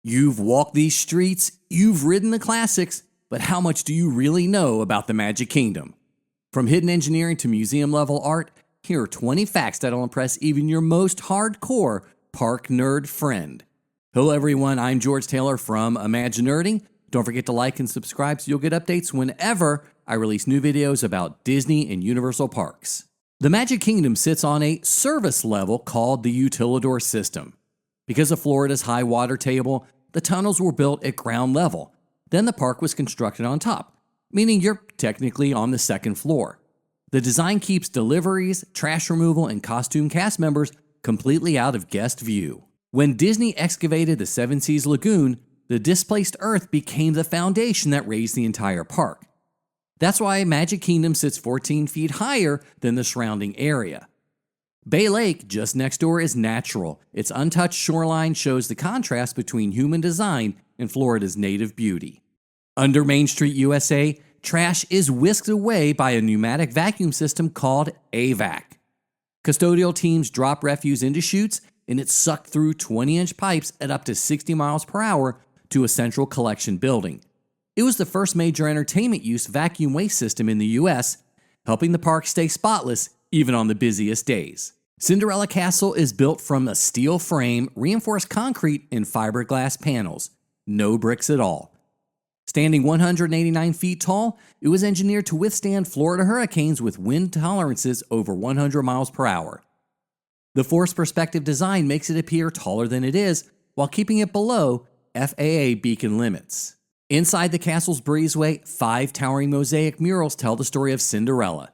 You've walked these streets, you've ridden the classics, but how much do you really know about the Magic Kingdom? From hidden engineering to museum-level art, here are 20 facts that'll impress even your most hardcore park nerd friend. Hello everyone, I'm George Taylor from ImagiNERDing. Don't forget to like and subscribe so you'll get updates whenever I release new videos about Disney and Universal parks. The Magic Kingdom sits on a service level called the Utilidor system. Because of Florida's high water table, the tunnels were built at ground level. Then the park was constructed on top, meaning you're technically on the second floor. The design keeps deliveries, trash removal, and costume cast members completely out of guest view. When Disney excavated the Seven Seas Lagoon, the displaced earth became the foundation that raised the entire park. That's why Magic Kingdom sits 14 feet higher than the surrounding area. Bay Lake, just next door, is natural. Its untouched shoreline shows the contrast between human design and Florida's native beauty. Under Main Street, USA, trash is whisked away by a pneumatic vacuum system called AVAC. Custodial teams drop refuse into chutes, and it's sucked through 20-inch pipes at up to 60 miles per hour to a central collection building. It was the first major entertainment use vacuum waste system in the U.S., helping the park stay spotless even on the busiest days. Cinderella Castle is built from a steel frame, reinforced concrete, and fiberglass panels. No bricks at all. Standing 189 feet tall, it was engineered to withstand Florida hurricanes with wind tolerances over 100 miles per hour. The forced perspective design makes it appear taller than it is, while keeping it below FAA beacon limits. Inside the castle's breezeway, 5 towering mosaic murals tell the story of Cinderella.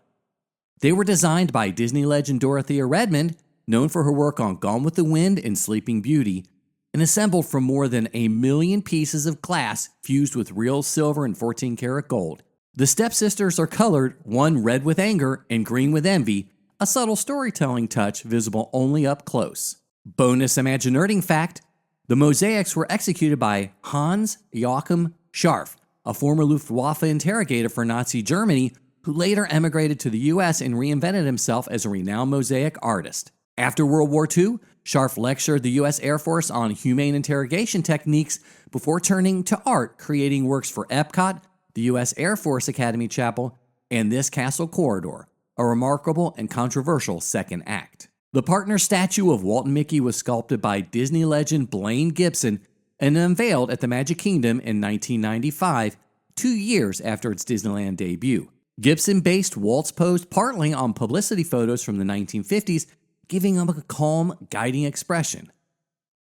They were designed by Disney legend Dorothea Redmond, known for her work on Gone with the Wind and Sleeping Beauty, and assembled from more than 1 million pieces of glass fused with real silver and 14-karat gold. The stepsisters are colored, one red with anger and green with envy, a subtle storytelling touch visible only up close. Bonus ImagiNERDing fact: the mosaics were executed by Hans Joachim Scharf, a former Luftwaffe interrogator for Nazi Germany, who later emigrated to the U.S. and reinvented himself as a renowned mosaic artist. After World War II, Scharf lectured the U.S. Air Force on humane interrogation techniques before turning to art, creating works for Epcot, the U.S. Air Force Academy Chapel, and this castle corridor, a remarkable and controversial second act. The partner statue of Walt and Mickey was sculpted by Disney legend Blaine Gibson and unveiled at the Magic Kingdom in 1995, 2 years after its Disneyland debut. Gibson based Walt's pose partly on publicity photos from the 1950s, giving him a calm, guiding expression.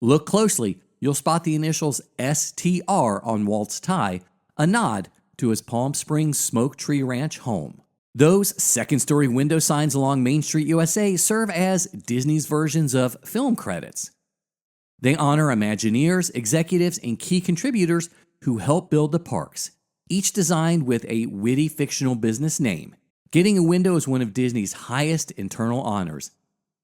Look closely, you'll spot the initials STR on Walt's tie, a nod to his Palm Springs Smoke Tree Ranch home. Those second-story window signs along Main Street, USA serve as Disney's versions of film credits. They honor Imagineers, executives, and key contributors who helped build the parks, each designed with a witty fictional business name. Getting a window is one of Disney's highest internal honors.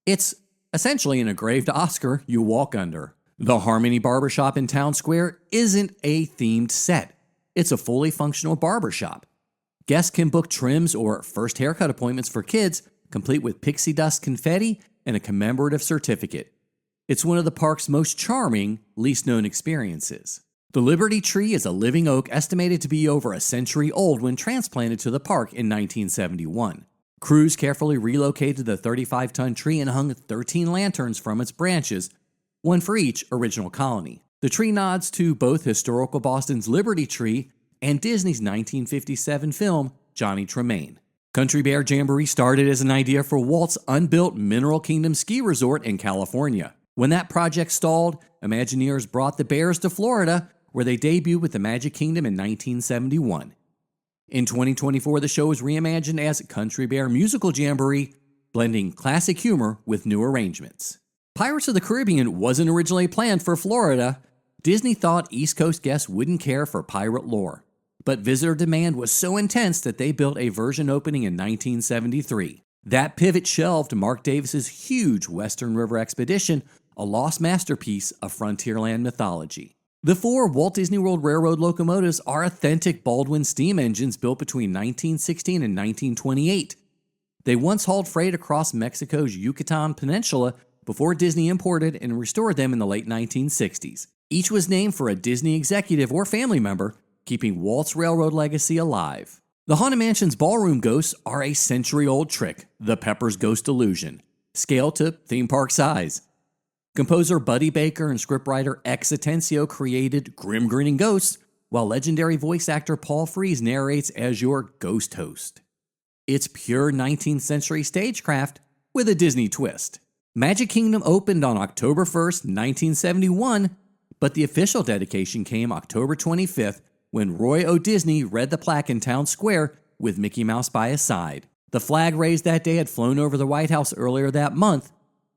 It's essentially an engraved Oscar you walk under. The Harmony Barbershop in Town Square isn't a themed set. It's a fully functional barbershop. Guests can book trims or first haircut appointments for kids, complete with pixie dust confetti and a commemorative certificate. It's one of the park's most charming, least-known experiences. The Liberty Tree is a living oak estimated to be over a century old when transplanted to the park in 1971. Crews carefully relocated the 35-ton tree and hung 13 lanterns from its branches, one for each original colony. The tree nods to both historical Boston's Liberty Tree and Disney's 1957 film, Johnny Tremaine. Country Bear Jamboree started as an idea for Walt's unbuilt Mineral Kingdom ski resort in California. When that project stalled, Imagineers brought the Bears to Florida, where they debuted with the Magic Kingdom in 1971. In 2024, the show was reimagined as Country Bear Musical Jamboree, blending classic humor with new arrangements. Pirates of the Caribbean wasn't originally planned for Florida. Disney thought East Coast guests wouldn't care for pirate lore. But visitor demand was so intense that they built a version opening in 1973. That pivot shelved Mark Davis's huge Western River expedition, a lost masterpiece of Frontierland mythology. The 4 Walt Disney World Railroad locomotives are authentic Baldwin steam engines built between 1916 and 1928. They once hauled freight across Mexico's Yucatan Peninsula before Disney imported and restored them in the late 1960s. Each was named for a Disney executive or family member, keeping Walt's railroad legacy alive. The Haunted Mansion's ballroom ghosts are a century-old trick, the Pepper's Ghost Illusion, scaled to theme park size. Composer Buddy Baker and scriptwriter X Atencio created grim grinning ghosts, while legendary voice actor Paul Frees narrates as your ghost host. It's pure 19th century stagecraft with a Disney twist. Magic Kingdom opened on October 1st, 1971, but the official dedication came October 25th when Roy O. Disney read the plaque in Town Square with Mickey Mouse by his side. The flag raised that day had flown over the White House earlier that month,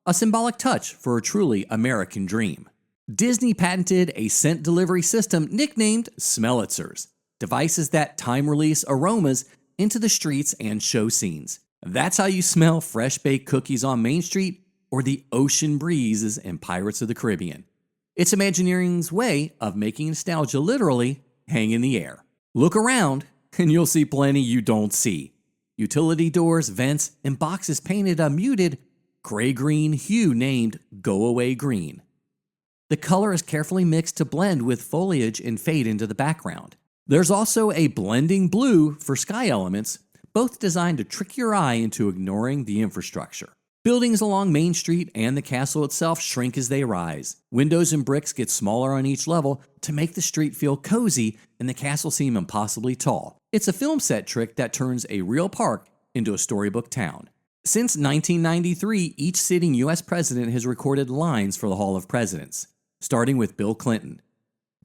a symbolic touch for a truly American dream. Disney patented a scent delivery system nicknamed Smellitzers, devices that time-release aromas into the streets and show scenes. That's how you smell fresh-baked cookies on Main Street or the ocean breezes in Pirates of the Caribbean. It's Imagineering's way of making nostalgia literally hang in the air. Look around, and you'll see plenty you don't see. Utility doors, vents, and boxes painted a muted gray-green hue named Go Away Green. The color is carefully mixed to blend with foliage and fade into the background. There's also a blending blue for sky elements, both designed to trick your eye into ignoring the infrastructure. Buildings along Main Street and the castle itself shrink as they rise. Windows and bricks get smaller on each level to make the street feel cozy and the castle seem impossibly tall. It's a film set trick that turns a real park into a storybook town. Since 1993, each sitting U.S. president has recorded lines for the Hall of Presidents, starting with Bill Clinton.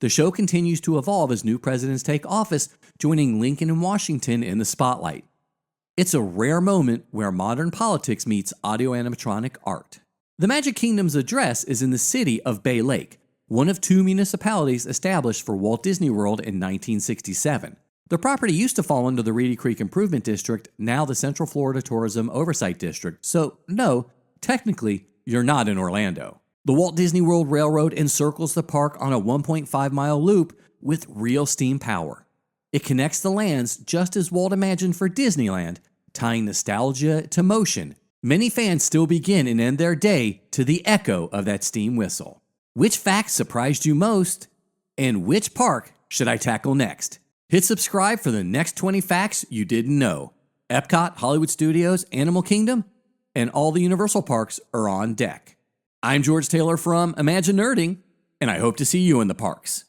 The show continues to evolve as new presidents take office, joining Lincoln and Washington in the spotlight. It's a rare moment where modern politics meets audio-animatronic art. The Magic Kingdom's address is in the city of Bay Lake, one of two municipalities established for Walt Disney World in 1967. The property used to fall under the Reedy Creek Improvement District, now the Central Florida Tourism Oversight District, so no, technically, you're not in Orlando. The Walt Disney World Railroad encircles the park on a 1.5-mile loop with real steam power. It connects the lands just as Walt imagined for Disneyland, tying nostalgia to motion. Many fans still begin and end their day to the echo of that steam whistle. Which fact surprised you most? And which park should I tackle next? Hit subscribe for the next 20 facts you didn't know. Epcot, Hollywood Studios, Animal Kingdom, and all the Universal parks are on deck. I'm George Taylor from ImagiNERDing, and I hope to see you in the parks.